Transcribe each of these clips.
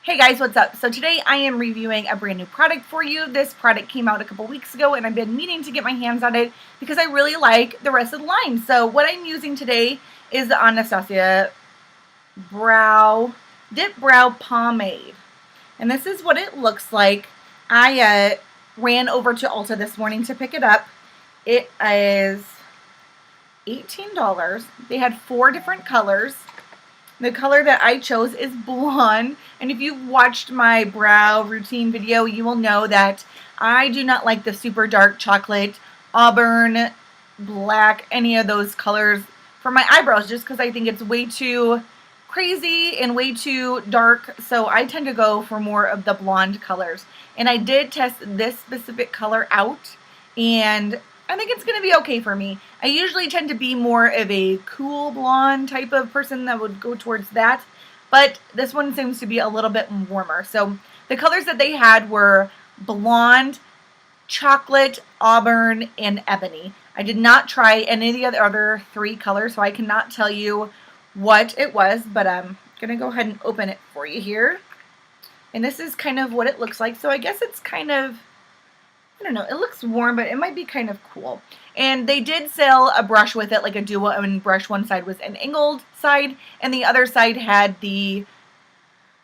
Hey guys, what's up? So today I am reviewing a brand new product for you. This product came out a couple weeks ago and I've been meaning to get my hands on it because I really like the rest of the line. So what I'm using today is the Anastasia Browdip Brow Pomade. And this is what it looks like. I ran over to Ulta this morning to pick it up. It is $18. They had 4 different colors. The color that I chose is blonde, and if you've watched my brow routine video, you will know that I do not like the super dark chocolate, auburn, black, any of those colors for my eyebrows just because I think it's way too crazy and way too dark, so I tend to go for more of the blonde colors. And I did test this specific color out, and I think it's going to be okay for me. I usually tend to be more of a cool blonde type of person that would go towards that, but this one seems to be a little bit warmer. So the colors that they had were blonde, chocolate, auburn, and ebony. I did not try any of the other 3 colors, so I cannot tell you what it was, but I'm going to go ahead and open it for you here. And this is kind of what it looks like. So I guess it's kind of, I don't know, it looks warm, but it might be kind of cool. And they did sell a brush with it, like a duo and brush. One side was an angled side, and the other side had the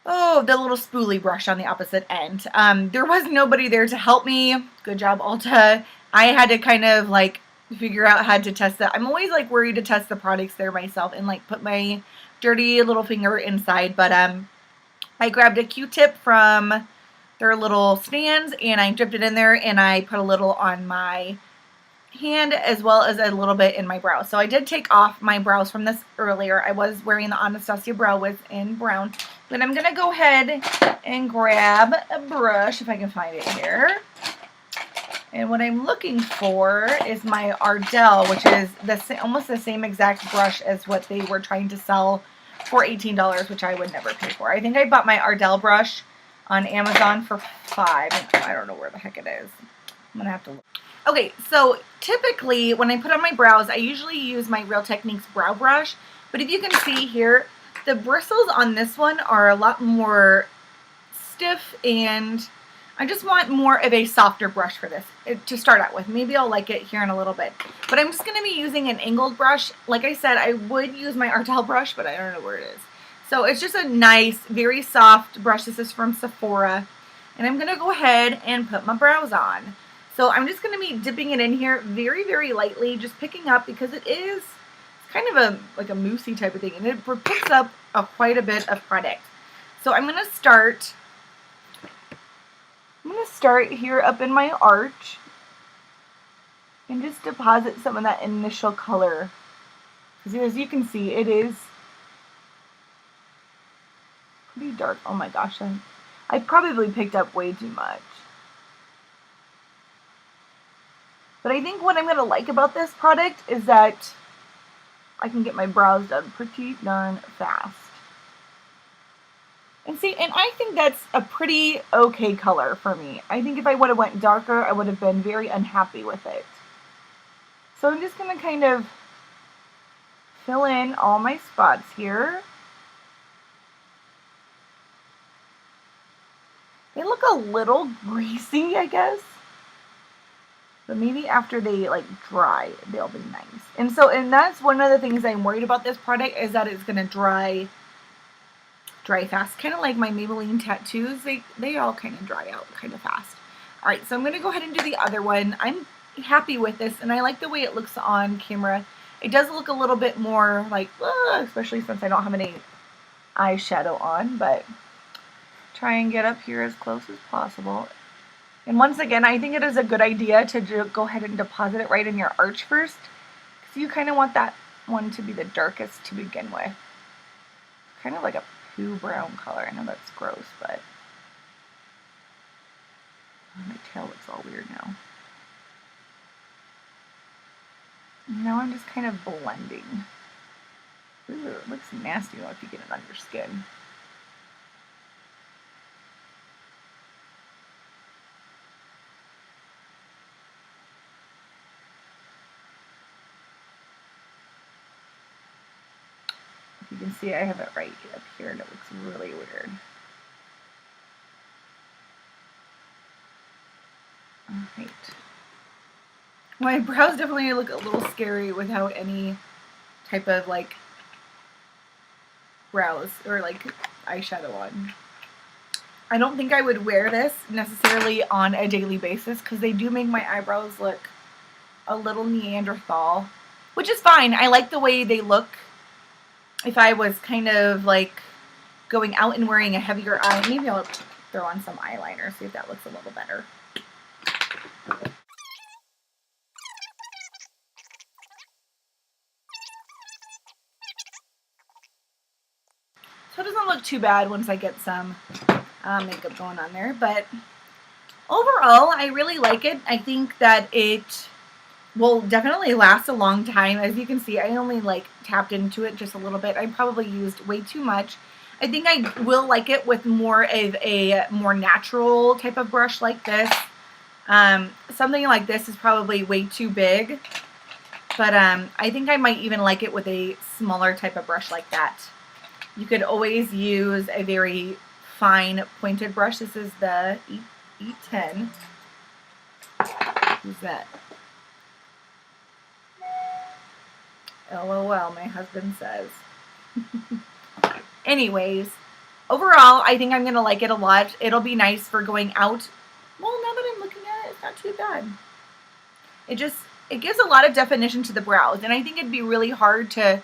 little spoolie brush on the opposite end. There was nobody there to help me. Good job, Ulta. I had to kind of like figure out how to test it. I'm always like worried to test the products there myself and like put my dirty little finger inside, but I grabbed a Q-tip from their little stands and I dipped it in there and I put a little on my hand as well as a little bit in my brows. So I did take off my brows from this earlier. I was wearing the Anastasia Brow Wiz in brown. But I'm going to go ahead and grab a brush if I can find it here. And what I'm looking for is my Ardell, which is almost the same exact brush as what they were trying to sell for $18, which I would never pay for. I think I bought my Ardell brush on Amazon for $5. I don't know where the heck it is. I'm going to have to look. Okay, so typically when I put on my brows, I usually use my Real Techniques brow brush. But if you can see here, the bristles on this one are a lot more stiff, and I just want more of a softer brush for this to start out with. Maybe I'll like it here in a little bit. But I'm just going to be using an angled brush. Like I said, I would use my Ardell brush, but I don't know where it is. So it's just a nice, very soft brush. This is from Sephora. And I'm going to go ahead and put my brows on. So I'm just going to be dipping it in here very, very lightly, just picking up because it's kind of like a moussey type of thing, and it picks up quite a bit of product. So I'm going to start here up in my arch and just deposit some of that initial color. As you can see, it is pretty dark. Oh my gosh, I probably picked up way too much. But I think what I'm going to like about this product is that I can get my brows done pretty darn fast. And see, and I think that's a pretty okay color for me. I think if I would have went darker, I would have been very unhappy with it. So I'm just going to kind of fill in all my spots here. They look a little greasy, I guess. But maybe after they like dry, they'll be nice. And that's one of the things I'm worried about this product is that it's going to dry fast. Kind of like my Maybelline tattoos. They all kind of dry out kind of fast. All right, so I'm going to go ahead and do the other one. I'm happy with this, and I like the way it looks on camera. It does look a little bit more like, especially since I don't have any eyeshadow on, but try and get up here as close as possible. And once again, I think it is a good idea to go ahead and deposit it right in your arch first, because you kind of want that one to be the darkest to begin with. Kind of like a poo brown color. I know that's gross, but my tail looks all weird now. Now I'm just kind of blending. Ooh, it looks nasty though if you get it on your skin. You can see I have it right up here and it looks really weird. Right. My brows definitely look a little scary without any type of like brows or like eyeshadow on. I don't think I would wear this necessarily on a daily basis because they do make my eyebrows look a little Neanderthal, which is fine. I like the way they look. If I was kind of like going out and wearing a heavier eye, maybe I'll throw on some eyeliner, see if that looks a little better. So it doesn't look too bad once I get some makeup going on there, but overall, I really like it. I think that it will definitely last a long time. As you can see, I only like tapped into it just a little bit. I probably used way too much. I think I will like it with more of a more natural type of brush like this. Something like this is probably way too big, but I think I might even like it with a smaller type of brush like that. You could always use a very fine pointed brush. This is the E10. Who's that? LOL, my husband says. Anyways, overall, I think I'm going to like it a lot. It'll be nice for going out. Well, now that I'm looking at it, it's not too bad. It gives a lot of definition to the brows, and I think it'd be really hard to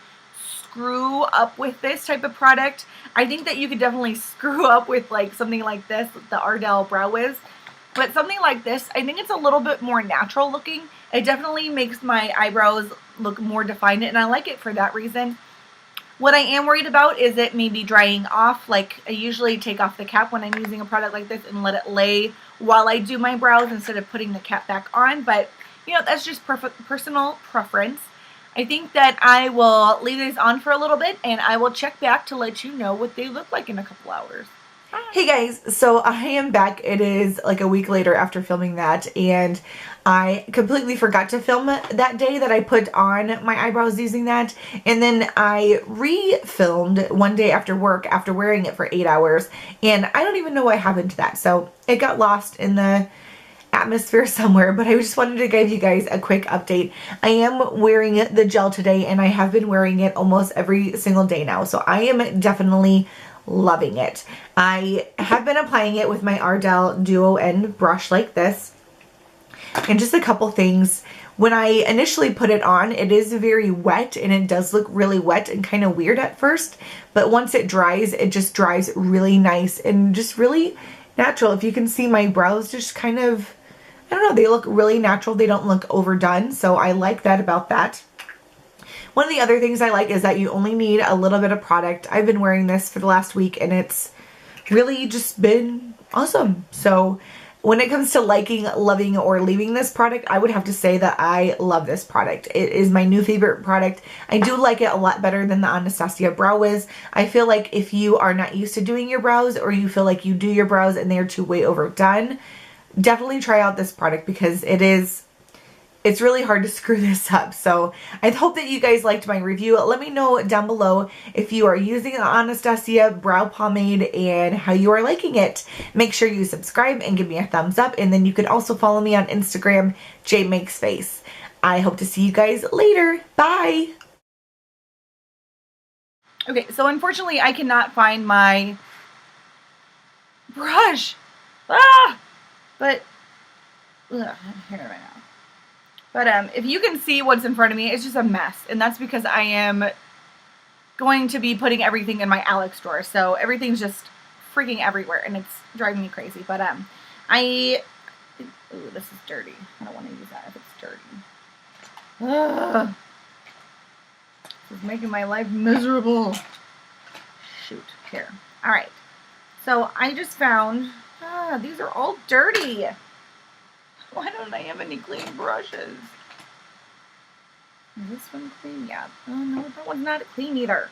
screw up with this type of product. I think that you could definitely screw up with like something like this, the Ardell Brow Wiz. But something like this, I think it's a little bit more natural looking. It definitely makes my eyebrows look more defined, and I like it for that reason. What I am worried about is it maybe drying off. Like, I usually take off the cap when I'm using a product like this and let it lay while I do my brows instead of putting the cap back on. But, you know, that's just personal preference. I think that I will leave these on for a little bit, and I will check back to let you know what they look like in a couple hours. Hey guys, so I am back. It is like a week later after filming that, and I completely forgot to film that day that I put on my eyebrows using that, and then I re-filmed one day after work after wearing it for 8 hours, and I don't even know what happened to that, so it got lost in the atmosphere somewhere, but I just wanted to give you guys a quick update. I am wearing the gel today, and I have been wearing it almost every single day now, so I am definitely loving it. I have been applying it with my Ardell Duo End brush like this. And just a couple things. When I initially put it on, it is very wet, and it does look really wet and kind of weird at first. But once it dries, it just dries really nice and just really natural. If you can see, my brows just kind of, I don't know, they look really natural. They don't look overdone. So I like that about that. One of the other things I like is that you only need a little bit of product. I've been wearing this for the last week, and it's really just been awesome. So when it comes to liking, loving, or leaving this product, I would have to say that I love this product. It is my new favorite product. I do like it a lot better than the Anastasia Brow Wiz. I feel like if you are not used to doing your brows, or you feel like you do your brows and they're too way overdone, definitely try out this product because it's really hard to screw this up. So I hope that you guys liked my review. Let me know down below if you are using the Anastasia Brow Pomade and how you are liking it. Make sure you subscribe and give me a thumbs up. And then you can also follow me on Instagram, JMakesFace. I hope to see you guys later. Bye! Okay, so unfortunately I cannot find my brush. But here right now. But if you can see what's in front of me, it's just a mess. And that's because I am going to be putting everything in my Alex drawer. So everything's just freaking everywhere, and it's driving me crazy. But ooh, this is dirty. I don't want to use that if it's dirty. Ugh. This is making my life miserable. Shoot. Here. All right. So I just found, these are all dirty. Why don't I have any clean brushes? Is this one clean? Yeah. Oh no, that one's not clean either.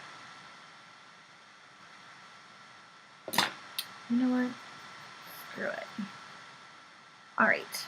You know what? Screw it. Alright.